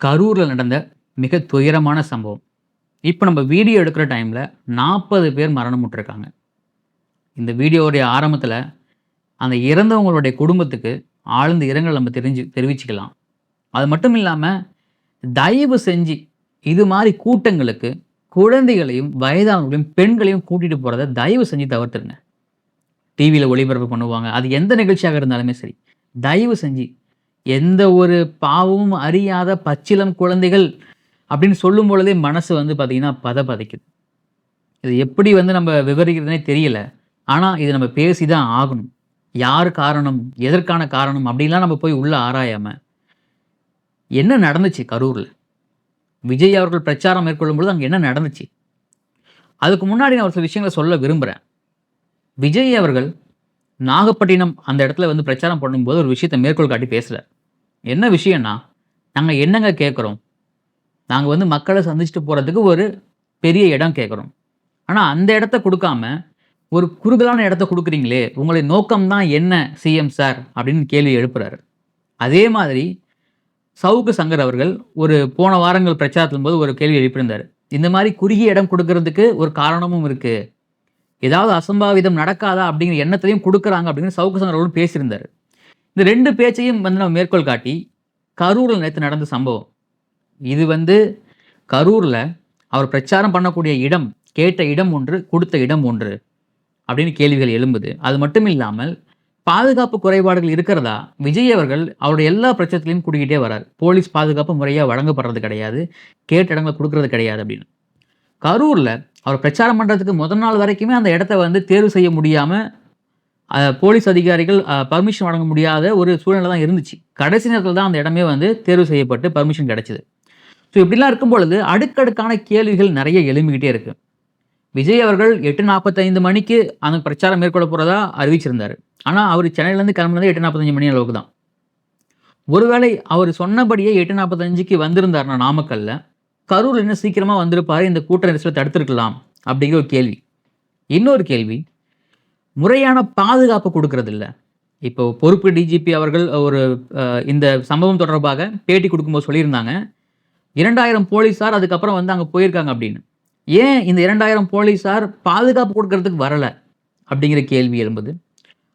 கரூர்ல நடந்த மிக துயரமான சம்பவம். இப்ப நம்ம வீடியோ எடுக்கிற டைம்ல 40 பேர் மரணமுற்றிருக்காங்க. இந்த வீடியோவுடைய ஆரம்பத்தில அந்த இறந்தவங்களுடைய குடும்பத்துக்கு ஆழ்ந்த இரங்கல் நம்ம தெரிவிச்சுக்கலாம். அது மட்டும் இல்லாம, தயவு செஞ்சு இது மாரி கூட்டங்களுக்கு குழந்தைகளையும், வயதானவர்களையும், பெண்களையும் கூட்டிட்டு போறத தயவு செஞ்சு தவிர்த்துருங்க. டிவியில ஒளிபரப்பு பண்ணுவாங்க. அது எந்த நிகழ்ச்சியாக இருந்தாலுமே சரி. தயவு செஞ்சு எந்த ஒரு பாவமும் அறியாத பச்சிளம் குழந்தைகள் அப்படின்னு சொல்லும் பொழுதே மனசு வந்து பார்த்தீங்கன்னா பதைக்குது. இது எப்படி வந்து நம்ம விவரிக்கிறதுனே தெரியல. ஆனா, இத நம்ம பேசி தான் ஆகணும். யார் காரணம்? எதற்கான காரணம்? அப்படின்லாம் நம்ம போய் உள்ள ஆராயாம, என்ன நடந்துச்சு கரூர்ல? விஜய் அவர்கள் பிரச்சாரம் மேற்கொள்ளும்பொழுது அங்க என்ன நடந்துச்சு? அதுக்கு முன்னாடி நான் ஒரு சில விஷயங்கள சொல்ல விரும்புறேன். விஜய் அவர்கள் நாகப்பட்டினம் அந்த இடத்துல வந்து பிரச்சாரம் பண்ணும்போது ஒரு விஷயத்த மேற்கோள் காட்டி பேசுறார். என்ன விஷயம்னா, "நாங்க என்னங்க கேட்குறோம்? நாங்க வந்து மக்கள சந்திச்சுட்டு போறதுக்கு ஒரு பெரிய இடம் கேட்குறோம். ஆனா அந்த இடத்த குடுக்காம, ஒரு குறுகலான இடத்த குடுக்குறீங்களே! உங்களுடைய நோக்கம் தான் என்ன சிஎம் சார்?" அப்படின்னு கேள்வி எழுப்புறாரு. அதே மாதிரி சவுக்கு சங்கர் அவர்கள் ஒரு போன வாரங்கள் பிரச்சாரத்தின்போது ஒரு கேள்வி எழுப்பியிருந்தாரு. இந்த மாரி குறுகிய இடம் குடுக்குறதுக்கு ஒரு காரணமும் இருக்கு. ஏதாவது அசம்பாவிதம் நடக்காதா அப்படிங்கிற எண்ணத்திலயும் குடுக்குறாங்க அப்படின்னு சவுக்கு சங்கர் அவர்களும் பேசியிருந்தாரு. இந்த 2 பேச்சையும் வந்து நம்ம மேற்கோள் காட்டி, கரூர்ல நேத்து நடந்த சம்பவம். இது வந்து கரூர்ல அவர் பிரச்சாரம் பண்ணக்கூடிய இடம், கேட்ட இடம் ஒன்று, குடுத்த இடம் ஒன்று அப்படின்னு கேள்விகள் எழும்புது. அது மட்டும் இல்லாமல், பாதுகாப்பு குறைபாடுகள் இருக்கிறதா, விஜய் அவர்கள் அவருடைய எல்லா பிரச்சாரத்திலயும் கூறிக்கிட்டே வரார். போலீஸ் பாதுகாப்பு முறையா வழங்கப்படுறது கிடையாது. கேட்ட இடங்கள குடுக்குறது கிடையாது அப்படின்னு. கரூர்ல அவர் பிரச்சாரம் பண்றதுக்கு முதல் நாள் வரைக்குமே அந்த இடத்த வந்து தேர்வு செய்ய முடியாம, போலீஸ் அதிகாரிகள் பர்மிஷன் வழங்க முடியாத ஒரு சூழ்நிலை தான் இருந்துச்சு. கடைசி நேரத்தில தான் அந்த இடமே வந்து தேர்வு செய்யப்பட்டு பர்மிஷன் கிடைச்சது. ஸோ இப்படிலாம் இருக்கும் பொழுது, அடுக்கடுக்கான கேள்விகள் நெறைய எழும்பிக்கிட்டே இருக்கு. விஜய் அவர்கள் 8:45 மணிக்கு அந்த பிரச்சாரம் மேற்கொள்ள போறதா அறிவிச்சிருந்தாரு. ஆனா, அவரு சென்னையிலேருந்து கிளம்புனது 8:45 மணி அளவுக்கு தான். ஒருவேளை அவரு சொன்னபடியே 8:45க்கு வந்திருந்தாருன்னா நாமக்கல்ல, கரூர்ல இன்னும் சீக்கிரமா வந்திருப்பாரு. இந்த கூட்ட நெரிசல தடுத்திருக்கலாம். அப்படிங்கிற ஒரு கேள்வி. இன்னொரு கேள்வி, முறையான பாதுகாப்பு குடுக்குறதில்ல. இப்போ பொறுப்பு டிஜிபி அவர்கள் ஒரு இந்த சம்பவம் தொடர்பாக பேட்டி குடுக்கும்போது சொல்லியிருந்தாங்க. 2000 போலீஸார் அதுக்கப்புறம் வந்து அங்க போயிருக்காங்க அப்படின்னு. ஏன் இந்த 2000 போலீஸார் பாதுகாப்பு குடுக்குறதுக்கு வரல? அப்படிங்கிற கேள்வி எழும்புது.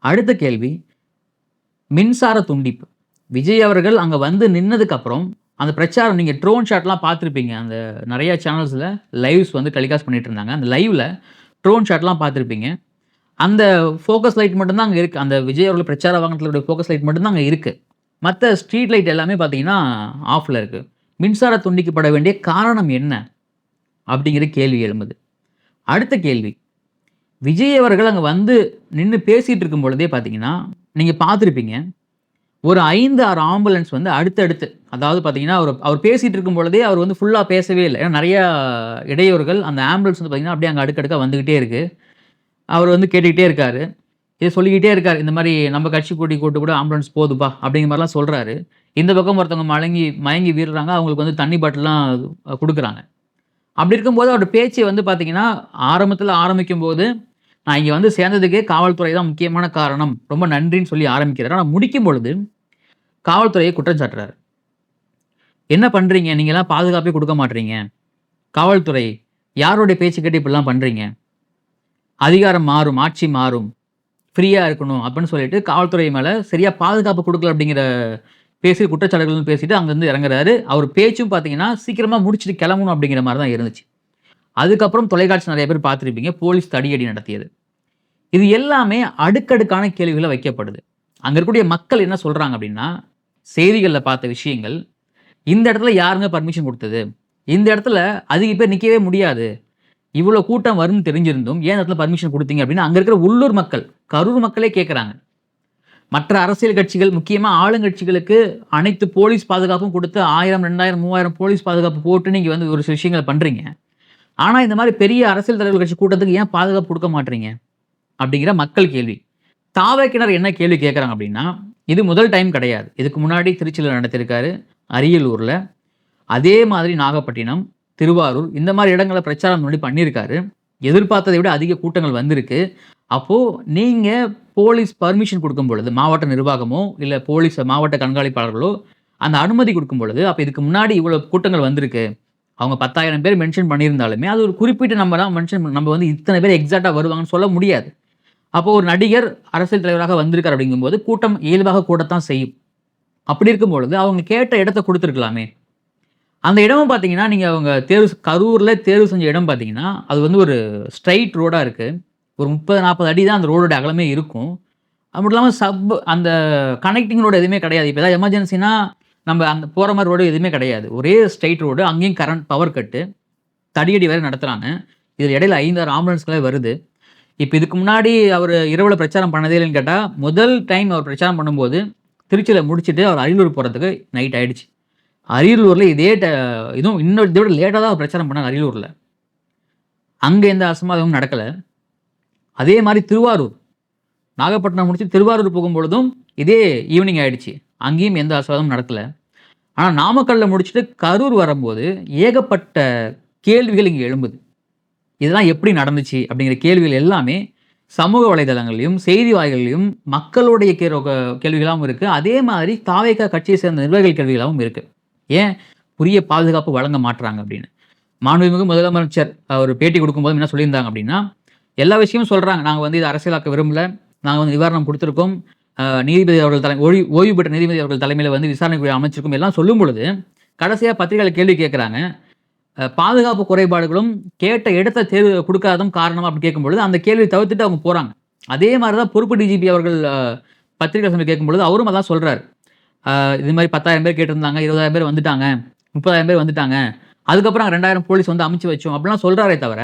அடுத்த கேள்வி, மின்சார துண்டிப்பு. விஜய் அவர்கள் அங்க வந்து நின்னதுக்கு அப்புறம், அந்த பிரச்சாரம் நீங்க ட்ரோன் ஷாட்லாம் பார்த்திருப்பீங்க. அந்த நெறைய சேனல்ஸ்ல லைவ்ஸ் வந்து டெலிகாஸ்ட் பண்ணிட்டு இருந்தாங்க. அந்த லைவ்ல ட்ரோன் ஷாட்லாம் பார்த்திருப்பீங்க. அந்த ஃபோக்கஸ் லைட் மட்டும் தான் அங்க இருக்கு. அந்த விஜய் அவர்கள் பிரச்சார வாகனத்திலுடைய ஃபோக்கஸ் லைட் மட்டும் தான் அங்க இருக்கு. மத்த ஸ்ட்ரீட் லைட் எல்லாமே பார்த்தீங்கன்னா, ஆஃப்ல இருக்கு. மின்சாரம் துண்டிக்கப்பட வேண்டிய காரணம் என்ன? அப்படிங்கிற கேள்வி எழும்புது. அடுத்த கேள்வி, விஜய் அவர்கள் அங்க வந்து நின்னு பேசிட்டு இருக்கும் பொழுதே பார்த்தீங்கன்னா, நீங்க பார்த்திருப்பீங்க. ஒரு 5, 6 ஆம்புலன்ஸ் வந்து அடுத்தடுத்து, அதாவது பார்த்தீங்கன்னா, அவர் பேசிட்டு இருக்கும் பொழுதே அவர் வந்து ஃபுல்லா பேசவே இல்ல. ஏன்னா நெறையா இடையூறுகள் அந்த ஆம்புலன்ஸ் வந்து பார்த்தீங்கன்னா, அப்படியே அங்க அடுக்கடுக்கா வந்துகிட்டே இருக்கு. அவர் வந்து கேட்டுக்கிட்டே இருக்காரு. இத சொல்லிக்கிட்டே இருக்காரு. இந்த மாரி நம்ம கட்சி கொடி கூட்டு கூட ஆம்புலன்ஸ் போதுப்பா அப்படிங்கிற மாரிலாம் சொல்றாரு. இந்த பக்கம் ஒருத்தவங்க மயங்கி வீழ்றாங்க. அவங்களுக்கு வந்து தண்ணி பாட்டில்லாம் குடுக்குறாங்க. அப்படி இருக்கும்போது அவரோட பேச்சு வந்து பார்த்தீங்கன்னா, ஆரம்பத்தில ஆரம்பிக்கும்போது, "நான் இங்க வந்து சேர்ந்ததுக்கே காவல்துறை தான் முக்கியமான காரணம். ரொம்ப நன்றின்னு" சொல்லி ஆரம்பிக்கிறாரு. ஆனா முடிக்கும் பொழுது, காவல்துறைய குற்றம் சாட்டுறாரு. "என்ன பண்றீங்க? நீங்கலாம் பாதுகாப்பே குடுக்க மாட்றீங்க. காவல்துறை யாருடைய பேச்ச கேட்டு இப்படிலாம் பண்றீங்க? அதிகாரம் மாறும், ஆட்சி மாறும். ஃப்ரீயா இருக்கணும்." அப்படின்னு சொல்லிட்டு காவல்துறை மேல சரியா பாதுகாப்பு குடுக்கல அப்படிங்கிற பேசி குற்றச்சாட்டுகள்னு பேசிட்டு அங்கருந்து இறங்குறாரு. அவர் பேச்சும் பார்த்தீங்கன்னா, சீக்கிரமா முடிச்சுட்டு கிளம்பணும் அப்படிங்கிற மாரி தான் இருந்துச்சு. அதுக்கப்புறம் தொலைக்காட்சி நெறைய பேர் பார்த்திருப்பீங்க. போலீஸ் தடியடி நடத்தியது. இது எல்லாமே அடுக்கடுக்கான கேள்விகளா வைக்கப்படுது. அங்க இருக்கக்கூடிய மக்கள் என்ன சொல்றாங்க அப்படின்னா, செய்திகள்ல பார்த்த விஷயங்கள், "இந்த இடத்துல யாருங்க பர்மிஷன் குடுத்தது? இந்த இடத்துல அதிக பேர் நிக்கவே முடியாது. இவ்வளோ கூட்டம் வரும்னு தெரிஞ்சிருந்தும், ஏன் இந்த இடத்துல பர்மிஷன் குடுத்தீங்க?" அப்படின்னு அங்க இருக்கிற உள்ளூர் மக்கள், கரூர் மக்களே கேட்கறாங்க. மற்ற அரசியல் கட்சிகள், முக்கியமா ஆளுங்கட்சிகளுக்கு அனைத்து போலீஸ் பாதுகாப்பும் குடுத்து 1000, 2000, 3000 போலீஸ் பாதுகாப்பு போட்டு நீங்க வந்து ஒரு சில விஷயங்கள பண்றீங்க. ஆனா, இந்த மாரி பெரிய அரசியல் தலைவர் கட்சி கூட்டத்துக்கு ஏன் பாதுகாப்பு குடுக்க மாட்றீங்க? அப்படிங்கிற மக்கள் கேள்வி. தாவேக்கினர் என்ன கேள்வி கேட்கறாங்க அப்படின்னா, இது முதல் டைம் கிடையாது. இதுக்கு முன்னாடி திருச்சியில நடத்தியிருக்காரு. அரியலூர்ல. அதே மாதிரி நாகப்பட்டினம், திருவாரூர் இந்த மாரி இடங்கள்ல பிரச்சாரம் முன்னாடி பண்ணியிருக்காரு. எதிர்பார்த்ததை விட அதிக கூட்டங்கள் வந்திருக்கு. அப்போ நீங்க போலீஸ் பர்மிஷன் குடுக்கும் பொழுது, மாவட்ட நிர்வாகமோ, இல்ல போலீஸ் மாவட்ட கண்காணிப்பாளர்களோ, அந்த அனுமதி கொடுக்கும் பொழுது, அப்ப இதுக்கு முன்னாடி இவ்வளோ கூட்டங்கள் வந்திருக்கு. அவங்க 10,000 பேர் மென்ஷன் பண்ணியிருந்தாலுமே, அது ஒரு குறிப்பிட்ட நம்ம வந்து இத்தனை பேர் எக்ஸாக்ட்டா வருவாங்கன்னு சொல்ல முடியாது. அப்போ ஒரு நடிகர் அரசியல் தலைவராக வந்திருக்கார் அப்படிங்கும்போது, கூட்டம் இயல்பாக கூடத்தான் செய்யும். அப்படி இருக்கும் பொழுது, அவங்க கேட்ட இடத்த குடுத்துருக்கலாமே! அந்த இடமும் பார்த்தீங்கன்னா, நீங்க அவங்க கரூர்ல தேர்வு செஞ்ச இடம் பார்த்தீங்கன்னா, அது வந்து ஒரு ஸ்ட்ரெய்ட் ரோடா இருக்கு. ஒரு 30, 40 அடி தான் அந்த ரோடோட அகலமே இருக்கும். அது மட்டும் இல்லாம அந்த கனெக்டிங் ரோடு எதுவுமே கிடையாது. இப்ப ஏதாவது எமர்ஜென்சின்னா, நம்ம அந்த போற மாரி ரோடு எதுவுமே கிடையாது. ஒரே ஸ்ட்ரெய்ட் ரோடு. அங்கேயும் பவர் கட்டு. தடியடி வேற நடத்துறாங்க. இதுல இடையில 5, 6 ஆம்புலன்ஸ்லாம் வருது. இப்ப இதுக்கு முன்னாடி அவரு இரவுல பிரச்சாரம் பண்ணதே இல்லைன்னு கேட்டா, முதல் டைம் அவர் பிரச்சாரம் பண்ணும்போது, திருச்சியில முடிச்சுட்டு அவர் அரியலூர் போறதுக்கு நைட் ஆயிடுச்சு. அரியலூர்ல இதே இதுவும் இன்னும் இத விட லேட்டா தான் அவர் பிரச்சாரம் பண்ணாரு அரியலூர்ல. அங்க எந்த அசம்பாவிதமும் நடக்கல. அதே மாரி திருவாரூர். நாகப்பட்டினம் முடிச்சு திருவாரூர் போகும்பொழுதும் இதே ஈவினிங் ஆயிடுச்சு. அங்கேயும் எந்த அசம்பாவிதமும் நடக்கல. ஆனா நாமக்கல்ல முடிச்சுட்டு கரூர் வரும்போது ஏகப்பட்ட கேள்விகள் இங்க எழும்புது. இதெல்லாம் எப்படி நடந்துச்சு? அப்படிங்கிற கேள்விகள் எல்லாமே சமூக வலைதளங்கள்லயும், செய்தி வாயில்கள்லயும் மக்களுடைய கேள்விகளாவும் இருக்கு. அதே மாதிரி தாவேகா கட்சியை சேர்ந்த நிர்வாகிகள் கேள்விகளாவும் இருக்கு. ஏன் உரிய பாதுகாப்பு வழங்க மாட்றாங்க அப்படின்னு. மாண்புமிகு முதலமைச்சர் அவர் பேட்டி கொடுக்கும்போது என்ன சொல்லியிருந்தாங்க அப்படின்னா, எல்லா விஷயமும் சொல்றாங்க. நாங்க வந்து இத அரசியலாக்க விரும்பல. நாங்க வந்து நிவாரணம் குடுத்திருக்கோம். நீதிபதி அவர்கள் ஓய்வு பெற்ற நீதிபதி அவர்கள் தலைமையில வந்து விசாரணை குழு அமைச்சிருக்கோம் எல்லாம் சொல்லும் பொழுது, கடைசியா பத்திரிகையாளர் கேள்வி கேட்கிறாங்க. பாதுகாப்பு குறைபாடுகளும் கேட்ட இடத்த தேர்வு குடுக்காததும் காரணமா அப்படி கேட்கும்பொழுது, அந்த கேள்விய தவிர்த்துட்டு அவங்க போறாங்க. அதே மாரி தான் பொறுப்பு டிஜிபி அவர்கள் பத்திரிகை சந்திப்பில் கேட்கும்பொழுது அவரும் அதான் சொல்றாரு. இது மாரி 10,000 பேர் கேட்டிருந்தாங்க. 20,000 பேர் வந்துட்டாங்க. 30,000 பேர் வந்துட்டாங்க. அதுக்கப்புறம் 2,000 போலீஸ் வந்து அனுப்பிச்சு வச்சோம். அப்படிலாம் சொல்றாரே தவிர,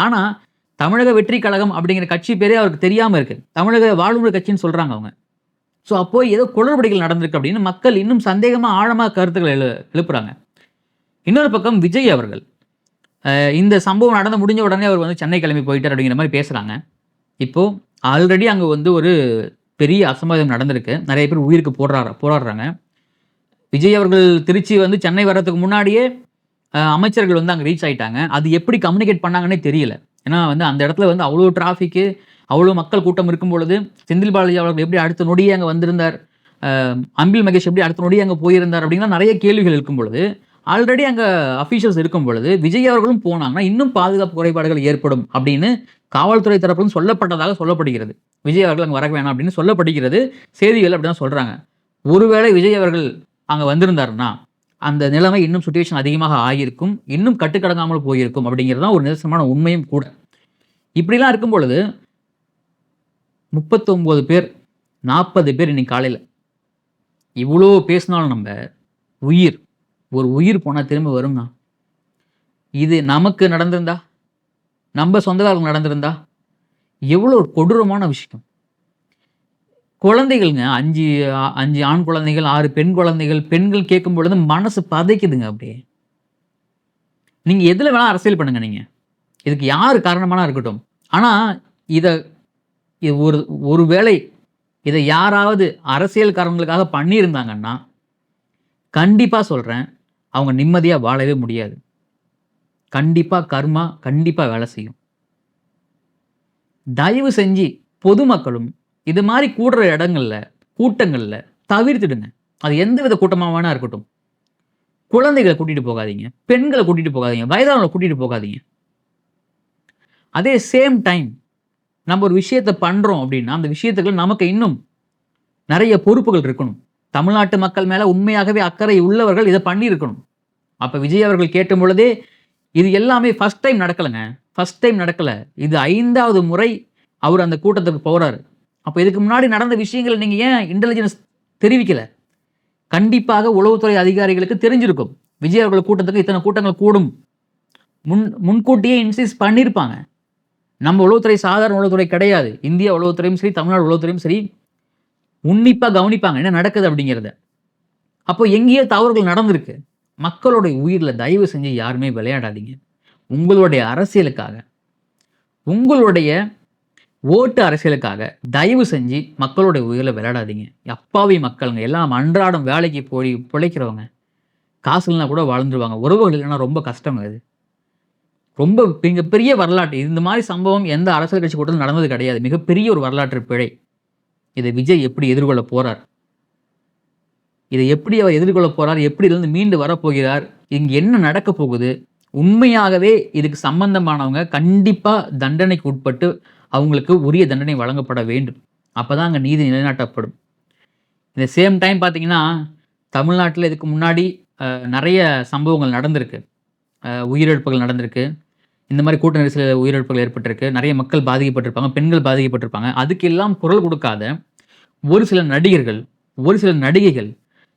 ஆனா தமிழக வெற்றி கழகம் அப்படிங்கிற கட்சி பேரே அவருக்கு தெரியாம இருக்கு. தமிழக வாழ்வுரிமை கட்சின்னு சொல்றாங்க அவங்க. ஸோ அப்போ ஏதோ குளறுபடிகள் நடந்திருக்கு அப்படின்னு மக்கள் இன்னும் சந்தேகமா ஆழமா கருத்துக்கள் எழுப்புறாங்க. இன்னொரு பக்கம் விஜய் அவர்கள் இந்த சம்பவம் நடந்து முடிஞ்ச உடனே அவர் வந்து சென்னை கிளம்பி போயிட்டார் அப்படிங்கிற மாரி பேசுறாங்க. இப்போ ஆல்ரெடி அங்க வந்து ஒரு பெரிய அசம்பாவிதம் நடந்திருக்கு. நெறைய பேர் உயிருக்கு போராடுறாங்க. விஜய் அவர்கள் திருச்சி வந்து சென்னை வர்றதுக்கு முன்னாடியே அமைச்சர்கள் வந்து அங்க ரீச் ஆயிட்டாங்க. அது எப்படி கம்யூனிகேட் பண்ணாங்கன்னே தெரியல. ஏன்னா வந்து அந்த இடத்துல வந்து அவ்வளோ டிராஃபிக்கு, அவ்வளோ மக்கள் கூட்டம் இருக்கும் பொழுது, செந்தில் பாலாஜி அவர்கள் எப்படி அடுத்த நொடியே அங்க வந்திருந்தார்? அன்பில் மகேஷ் எப்படி அடுத்த நொடியே அங்க போயிருந்தார்? அப்படிங்கிற நெறைய கேள்விகள் இருக்கும் பொழுது, ஆல்ரெடி அங்க அஃபிஷியல்ஸ் இருக்கும் பொழுது, விஜய் அவர்களும் போனாங்கன்னா, இன்னும் பாதுகாப்பு குறைபாடுகள் ஏற்படும் அப்படின்னு காவல்துறை தரப்பிலும் சொல்லப்பட்டதாக சொல்லப்படுகிறது. விஜய் அவர்கள் அங்க வர வேணாம் அப்படின்னு சொல்லப்படுகிறது. செய்திகள் அப்படிதான் சொல்றாங்க. ஒருவேளை விஜய் அவர்கள் அங்க வந்திருந்தாருன்னா, அந்த நிலைமை இன்னும் சிச்சுவேஷன் அதிகமாக ஆகியிருக்கும். இன்னும் கட்டுக்கடங்காமல் போயிருக்கும் அப்படிங்கிறது தான் ஒரு நிதர்சனமான உண்மையும் கூட. இப்படிலாம் இருக்கும் பொழுது 39 பேர், 40 பேர் இன்னைக்கு காலையில. இவ்வளோ பேசினாலும் நம்ப ஒரு உயிர் போனா திரும்ப வருமா? இது நமக்கு நடந்திருந்தா, நம்ம சொந்தக்காரங்களுக்கு நடந்திருந்தா, எவ்வளோ ஒரு கொடூரமான விஷயம். குழந்தைகள்ங்க 5 ஆண் குழந்தைகள், 6 பெண் குழந்தைகள். பெண்கள் கேட்கும் பொழுது மனசு பதைக்குதுங்க அப்படியே. நீங்க எதுல வேணா அரசியல் பண்ணுங்க நீங்க. இதுக்கு யாரு காரணமானா இருக்கட்டும். ஆனா இத ஒரு வேளை இத யாராவது அரசியல் காரணங்களுக்காக பண்ணியிருந்தாங்கன்னா, கண்டிப்பா சொல்றேன், அவங்க நிம்மதியா வாழவே முடியாது. கண்டிப்பா கர்மா கண்டிப்பா வேலை செய்யும். தயவு செஞ்சு பொதுமக்களும் இது மாரி கூடுற இடங்கள்ல, கூட்டங்கள்ல தவிர்த்துடுங்க. அது எந்தவித கூட்டமா வேணா இருக்கட்டும். குழந்தைகள கூட்டிட்டு போகாதீங்க. பெண்கள கூட்டிட்டு போகாதீங்க. வயதானவங்கள கூட்டிட்டு போகாதீங்க. அதே சேம் டைம் நம்ம ஒரு விஷயத்த பண்றோம் அப்படின்னா, அந்த விஷயத்துக்கு நமக்கு இன்னும் நெறைய பொறுப்புகள் இருக்கணும். தமிழ்நாட்டு மக்கள் மேல உண்மையாகவே அக்கறை உள்ளவர்கள் இத பண்ணியிருக்கணும். அப்ப விஜய் அவர்கள் கேட்ட பொழுதே, இது எல்லாமே ஃபர்ஸ்ட் டைம் நடக்கலங்க. ஃபர்ஸ்ட் டைம் நடக்கல. இது 5வது முறை அவர் அந்த கூட்டத்துக்கு போறாரு. அப்ப இதுக்கு முன்னாடி நடந்த விஷயங்கள நீங்க ஏன் இன்டெலிஜென்ஸ் தெரிவிக்கல? கண்டிப்பாக உளவுத்துறை அதிகாரிகளுக்கு தெரிஞ்சிருக்கும். விஜய் அவர்கள் கூட்டத்துக்கு இத்தனை கூட்டங்கள் கூடும். முன்கூட்டியே இன்சிஸ்ட் பண்ணியிருப்பாங்க. நம்ம உளவுத்துறை சாதாரண உளவுத்துறை கிடையாது. இந்திய உளவுத்துறையும் சரி, தமிழ்நாடு உளவுத்துறையும் சரி, உன்னிப்பா கவனிப்பாங்க. என்ன நடக்குது அப்படிங்கிறத. அப்போ எங்கேயோ தவறுகள் நடந்திருக்கு. மக்களுடைய உயிர்ல தயவு செஞ்சு யாருமே விளையாடாதீங்க. உங்களுடைய அரசியலுக்காக, உங்களுடைய ஓட்டு அரசியலுக்காக தயவு செஞ்சு மக்களுடைய உயிர்ல விளையாடாதீங்க. அப்பாவி மக்களுங்க. எல்லாம் அன்றாடம் வேலைக்கு போய் பிழைக்கிறவங்க. காசு இல்லைனா கூட வாழ்ந்துருவாங்க. உறவுகள் இல்லைனா ரொம்ப கஷ்டங்க இது. ரொம்ப மிகப்பெரிய வரலாற்று. இந்த மாரி சம்பவம் எந்த அரசியல் கட்சி கூட்டத்திலும் நடந்தது கிடையாது. மிகப்பெரிய ஒரு வரலாற்று பிழை. இதை விஜய் எப்படி எதிர்கொள்ள போறார்? இதை எப்படி அவர் எதிர்கொள்ள போறார்? எப்படி இதிலிருந்து மீண்டு வரப்போகிறார்? இங்க என்ன நடக்கப் போகுது? உண்மையாகவே இதுக்கு சம்பந்தமானவங்க கண்டிப்பா தண்டனைக்கு உட்பட்டு அவங்களுக்கு உரிய தண்டனை வழங்கப்பட வேண்டும். அப்பதான் அங்க நீதி நிலைநாட்டப்படும். இந்த சேம் டைம் பார்த்தீங்கன்னா, தமிழ்நாட்டில இதுக்கு முன்னாடி நெறைய சம்பவங்கள் நடந்திருக்கு. உயிரிழப்புகள் நடந்திருக்கு. இந்த மாரி கூட்ட நெரிசல்ல உயிரிழப்புகள் ஏற்பட்டிருக்கு. நெறைய மக்கள் பாதிக்கப்பட்டிருப்பாங்க. பெண்கள் பாதிக்கப்பட்டிருப்பாங்க. அதுக்கெல்லாம் குரல் கொடுக்காத ஒரு சில நடிகர்கள், ஒரு சில நடிகைகள்,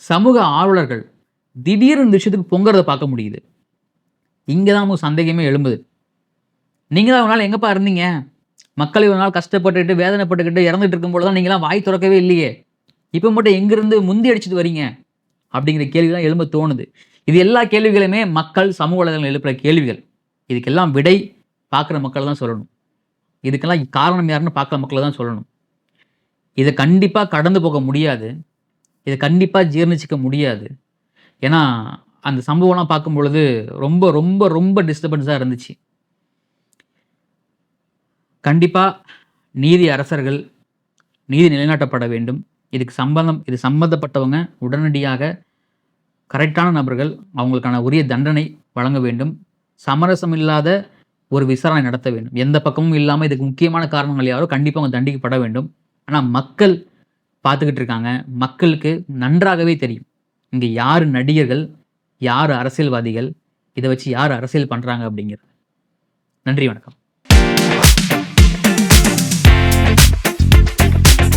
சமூக ஆர்வலர்கள் திடீர்னு இந்த விஷயத்துக்கு பொங்குறத பார்க்க முடியுது. இங்க தான் நமக்கு சந்தேகமே எழும்புது. நீங்க தான் இவ்வளவு நாள் எங்கப்பா இருந்தீங்க? மக்கள் இவ்வளவு நாள் கஷ்டப்பட்டுக்கிட்டு, வேதனைப்பட்டுக்கிட்டு, இறந்துட்டு இருக்கும்போது தான் நீங்கலாம் வாய் தொறக்கவே இல்லையே! இப்ப மட்டும் எங்கிருந்து முந்தி அடிச்சுட்டு வரீங்க? அப்படிங்கிற கேள்வி தான் எழும்ப தோணுது. இது எல்லா கேள்விகளுமே மக்கள் சமூக வலைதளங்கள் எழுப்புற கேள்விகள். இதுக்கெல்லாம் விடை பார்க்குற மக்கள் தான் சொல்லணும். இதுக்கெல்லாம் காரணம் யாருன்னு பார்க்குற மக்கள் தான் சொல்லணும். இத கண்டிப்பா கடந்து போக முடியாது. இத கண்டிப்பா ஜீரணிச்சுக்க முடியாது. ஏன்னா, அந்த சம்பவம்லாம் பார்க்கும்பொழுது ரொம்ப, ரொம்ப, ரொம்ப டிஸ்டர்பன்ஸா இருந்துச்சு. கண்டிப்பா நீதி அரசர்கள், நீதி நிலைநாட்டப்பட வேண்டும். இது சம்பந்தப்பட்டவங்க உடனடியாக கரெக்ட்டான நபர்கள் அவங்களுக்கான உரிய தண்டனை வழங்க வேண்டும். சமரசம் இல்லாத ஒரு விசாரணை நடத்த வேண்டும். எந்த பக்கமும் இல்லாம இதுக்கு முக்கியமான காரணங்கள் யாரோ கண்டிப்பா அவங்க தண்டிக்கப்பட வேண்டும். ஆனா மக்கள் பார்த்துக்கிட்டு இருக்காங்க. மக்களுக்கு நன்றாகவே தெரியும். இங்க யாரு நடிகர்கள், யாரு அரசியல்வாதிகள், இத வச்சு யாரு அரசியல் பண்றாங்க அப்படிங்கிறது. நன்றி, வணக்கம்.